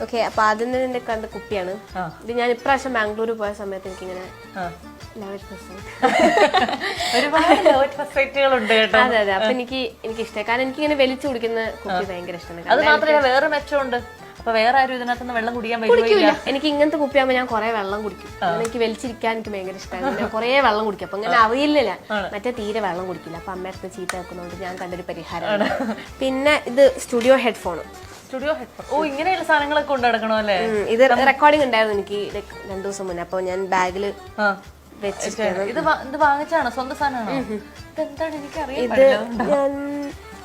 Okay, അപ്പൊ ആദ്യം തന്നെ എന്റെ കണ്ട കുപ്പിയാണ് ഇത്. ഞാൻ ഇപ്രാവശ്യം ബാംഗ്ലൂർ പോയ സമയത്ത് എനിക്കിങ്ങനെ അതെ അതെ, അപ്പൊ എനിക്ക് ഇഷ്ടമായി. കാരണം എനിക്കിങ്ങനെ വലിച്ചു കുടിക്കുന്ന കുപ്പി ഭയങ്കര ഇഷ്ടമാണ്. അത് മാത്രമല്ല വേറെ മെച്ചമുണ്ട്. അപ്പൊ വേറെ ആരും ഇതിനകത്ത് വെള്ളം കുടിക്കാൻ കുടിക്കില്ല. എനിക്ക് ഇങ്ങനത്തെ കുപ്പിയാകുമ്പോ ഞാൻ കുറെ വെള്ളം കുടിക്കും. എനിക്ക് വലിച്ചിരിക്കാൻ എനിക്ക് ഭയങ്കര ഇഷ്ടമാണ്. ഞാൻ കുറെ വെള്ളം കുടിക്കും. അപ്പൊ അങ്ങനെ അറിയില്ല, മറ്റേ തീരെ വെള്ളം കുടിക്കില്ല. അപ്പൊ അമ്മയടുത്ത് ചീത്ത വെക്കുന്നതുകൊണ്ട് ഞാൻ കണ്ടൊരു പരിഹാരമാണ്. പിന്നെ ഇത് സ്റ്റുഡിയോ ഹെഡ്ഫോൺ. Studio headphone. ഓ, ഇങ്ങനെയുള്ള സാധനങ്ങളൊക്കെ കൊണ്ട് നടക്കണോ അല്ലേ? ഇത് റെക്കോർഡിംഗ് ഉണ്ടായിരുന്നു എനിക്ക് 2 ദിവസം മുന്നേ. അപ്പൊ ഞാൻ ബാഗില് വെച്ചിട്ടാണ്. ഇത് വാങ്ങിച്ചാണോ? സ്വന്തം സാധനമാണോ? ഇതെന്താണ്? എനിക്കറിയാം. ഇത് ഞാൻ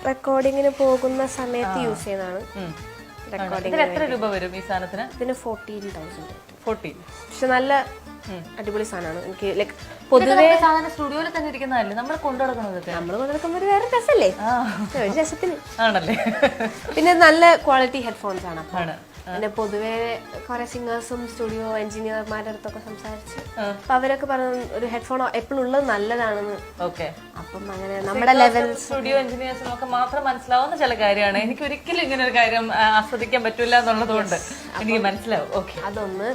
റെക്കോർഡിങ്ങിന് പോകുന്ന സമയത്ത് യൂസ് ചെയ്യുന്നതാണ്. എത്ര രൂപ വരും ഈ സാധനത്തിന്? ഇതിന് 14,000. 40. പക്ഷെ നല്ല അടിപൊളി സാധനമാണ്. എനിക്ക് ലൈക് പൊതുവെ സാധനം സ്റ്റുഡിയോയിൽ തന്നെ ഇരിക്കുന്നതല്ലേ നമ്മൾ കൊണ്ടുനടക്കുന്നത്? നമ്മൾ കൊണ്ടുനടക്കുമ്പോൾ വേറെ രസല്ലേ, ഒരു രസത്തിന് ആണല്ലേ. പിന്നെ നല്ല ക്വാളിറ്റി ഹെഡ്ഫോൺസ് ആണ്. പിന്നെ പൊതുവെ കുറെ സിംഗേഴ്സും സ്റ്റുഡിയോ എഞ്ചിനീയർമാരുടെ അടുത്തൊക്കെ സംസാരിച്ച് അപ്പൊ അവരൊക്കെ പറഞ്ഞു ഒരു ഹെഡ്ഫോൺ എപ്പോഴും ഉള്ളത് നല്ലതാണെന്ന്. അപ്പം അങ്ങനെ നമ്മുടെ ലെവൽ സ്റ്റുഡിയോ എഞ്ചിനീയേഴ്സിനൊക്കെ മാത്രം മനസ്സിലാവുന്ന ചില കാര്യമാണ്. എനിക്ക് ഒരിക്കലും ഇങ്ങനെ ഒരു കാര്യം ആസ്വദിക്കാൻ പറ്റില്ല എന്നുള്ളതുകൊണ്ട് എനിക്ക് മനസ്സിലാവും. ഓക്കെ, അതൊന്ന്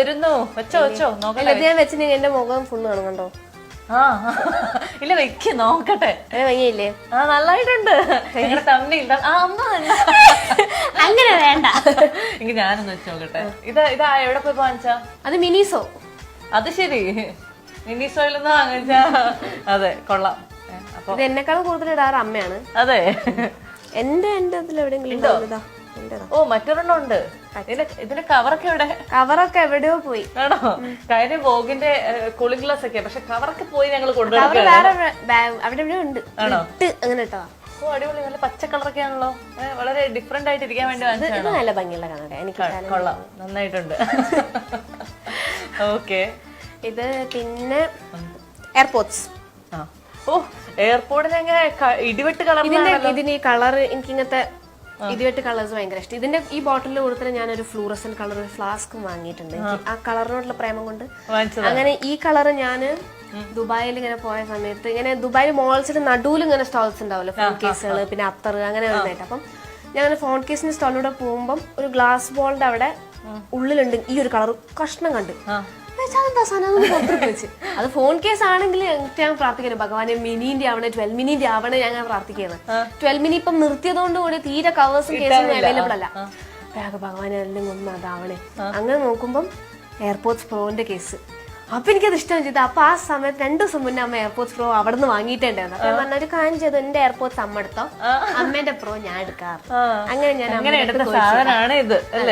വരുന്നു. വെച്ചോ വെച്ചോ നോക്കട്ടെ. ഞാൻ വെച്ചിട്ടുണ്ടെങ്കിൽ എന്റെ മുഖം ഫുള്ള് കാണും കണ്ടോ? ഇല്ല, വെക്ക് നോക്കട്ടെ. ഭംഗിയില്ലേ? നന്നായിട്ടുണ്ട്. അങ്ങനെ വേണ്ട, എനിക്ക് ഞാനൊന്ന് വെച്ച് നോക്കട്ടെ. ഇതാ എവിടെ പോയി വാങ്ങിച്ചാ? അത് മിനിസോ. അത് ശരി, മിനിസോയിൽ നിന്ന് വാങ്ങിച്ചാ? അതെ, കൊള്ളാം. ഇത് എന്നെക്കാളും കൂടുതൽ ഇടാറ് അമ്മയാണ്. അതെ, എന്റെ അതിൽ എവിടെയെങ്കിലും. ഓ, മറ്റൊരെണ്ണം ഉണ്ട്. ഇതിന്റെ കവറൊക്കെ എവിടെ? കവറൊക്കെ എവിടെയോ പോയി. ആണോ? കാര്യം വോഗിന്റെ കൂളിംഗ് ഗ്ലാസ് ഒക്കെ, പക്ഷെ കവറൊക്കെ പോയി ഞങ്ങൾ കൊണ്ടുവരാം. അവിടെ എവിടെയോ ഉണ്ട്. അങ്ങനെ ഇട്ടതാ. ഓ, അടിപൊളി. നല്ല പച്ച കളറൊക്കെ ആണല്ലോ. വളരെ ഡിഫറെന്റ് ആയിട്ട് ഇരിക്കാൻ വേണ്ടി വാങ്ങിച്ചതാണോ? നല്ല ഭംഗിയുള്ള കണ്ണട. എനിക്ക് കൊള്ളാം, നന്നായിട്ടുണ്ട്. ഓക്കെ, ഇത് പിന്നെ എയർപോർട്സ്. ഓ, എയർപോർട്ടിന് എങ്ങനെ ഇടിവെട്ട് കളർ? ഇതിന് ഈ കളർ എനിക്ക് ഇങ്ങനത്തെ ഇടിവെട്ട് കളേഴ്സ് ഭയങ്കര ഇഷ്ടം. ഇതിന്റെ ഈ ബോട്ടിലിൽ കൊടുത്തിട്ട് ഞാനൊരു ഫ്ലൂറസെന്റ് കളർ ഒരു ഫ്ലാസ്കും വാങ്ങിയിട്ടുണ്ട്. ആ കളറിനോടുള്ള പ്രേമം കൊണ്ട്. അങ്ങനെ ഈ കളർ ഞാന് ദുബായിൽ ഇങ്ങനെ പോയ സമയത്ത് ഇങ്ങനെ ദുബായിൽ മോൾസിന്റെ നടുവിൽ ഇങ്ങനെ സ്റ്റോൾസ് ഉണ്ടാവല്ലോ, ഫോൺ കേസുകൾ പിന്നെ അത്തർ അങ്ങനെ വരുന്നതായിട്ട്. അപ്പം ഞാൻ ഫോൺ കേസിന്റെ സ്റ്റോളിലൂടെ പോകുമ്പോൾ ഒരു ഗ്ലാസ് ബോളിന്റെ അവിടെ ഉള്ളിലുണ്ട് ഈ ഒരു കളർ കഷ്ണം കണ്ട് അത് ഫോൺ കേസ് ആണെങ്കിൽ ഞാൻ പ്രാർത്ഥിക്കുന്നത് ഭഗവാനെ മിനിന്റെ ആവണേ 12 മിനിന്റെ ആവണേ ഞാൻ പ്രാർത്ഥിക്കുന്നത്. 12 മിനി ഇപ്പം നിർത്തിയതുകൊണ്ട് കൂടി തീരെ കവേഴ്സും കേസും അവൈലബിൾ അല്ല. ഭഗവാനെ എല്ലാം ഒന്നും അതാവണേ. അങ്ങനെ നോക്കുമ്പം എയർപോർട്സ് പ്രോന്റെ കേസ്. അപ്പൊ എനിക്കത് ഇഷ്ടം ചെയ്തു. അപ്പൊ ആ സമയത്ത് 2 ദിവസം മുന്നേ അമ്മ എയർപോർട്സ് പ്രോ അവിടെ നിന്ന് വാങ്ങിയിട്ടുണ്ടായിരുന്നു. അപ്പൊ ഞാൻ പറഞ്ഞ ഒരു കാര്യം ചെയ്തു, എന്റെ എയർപോർട്സ് അമ്മ എടുത്തോ, അമ്മേന്റെ പ്രോ ഞാൻ എടുക്കാറ്. അങ്ങനെ ഞാൻ എടുത്ത സാധനമാണ് ഇത്.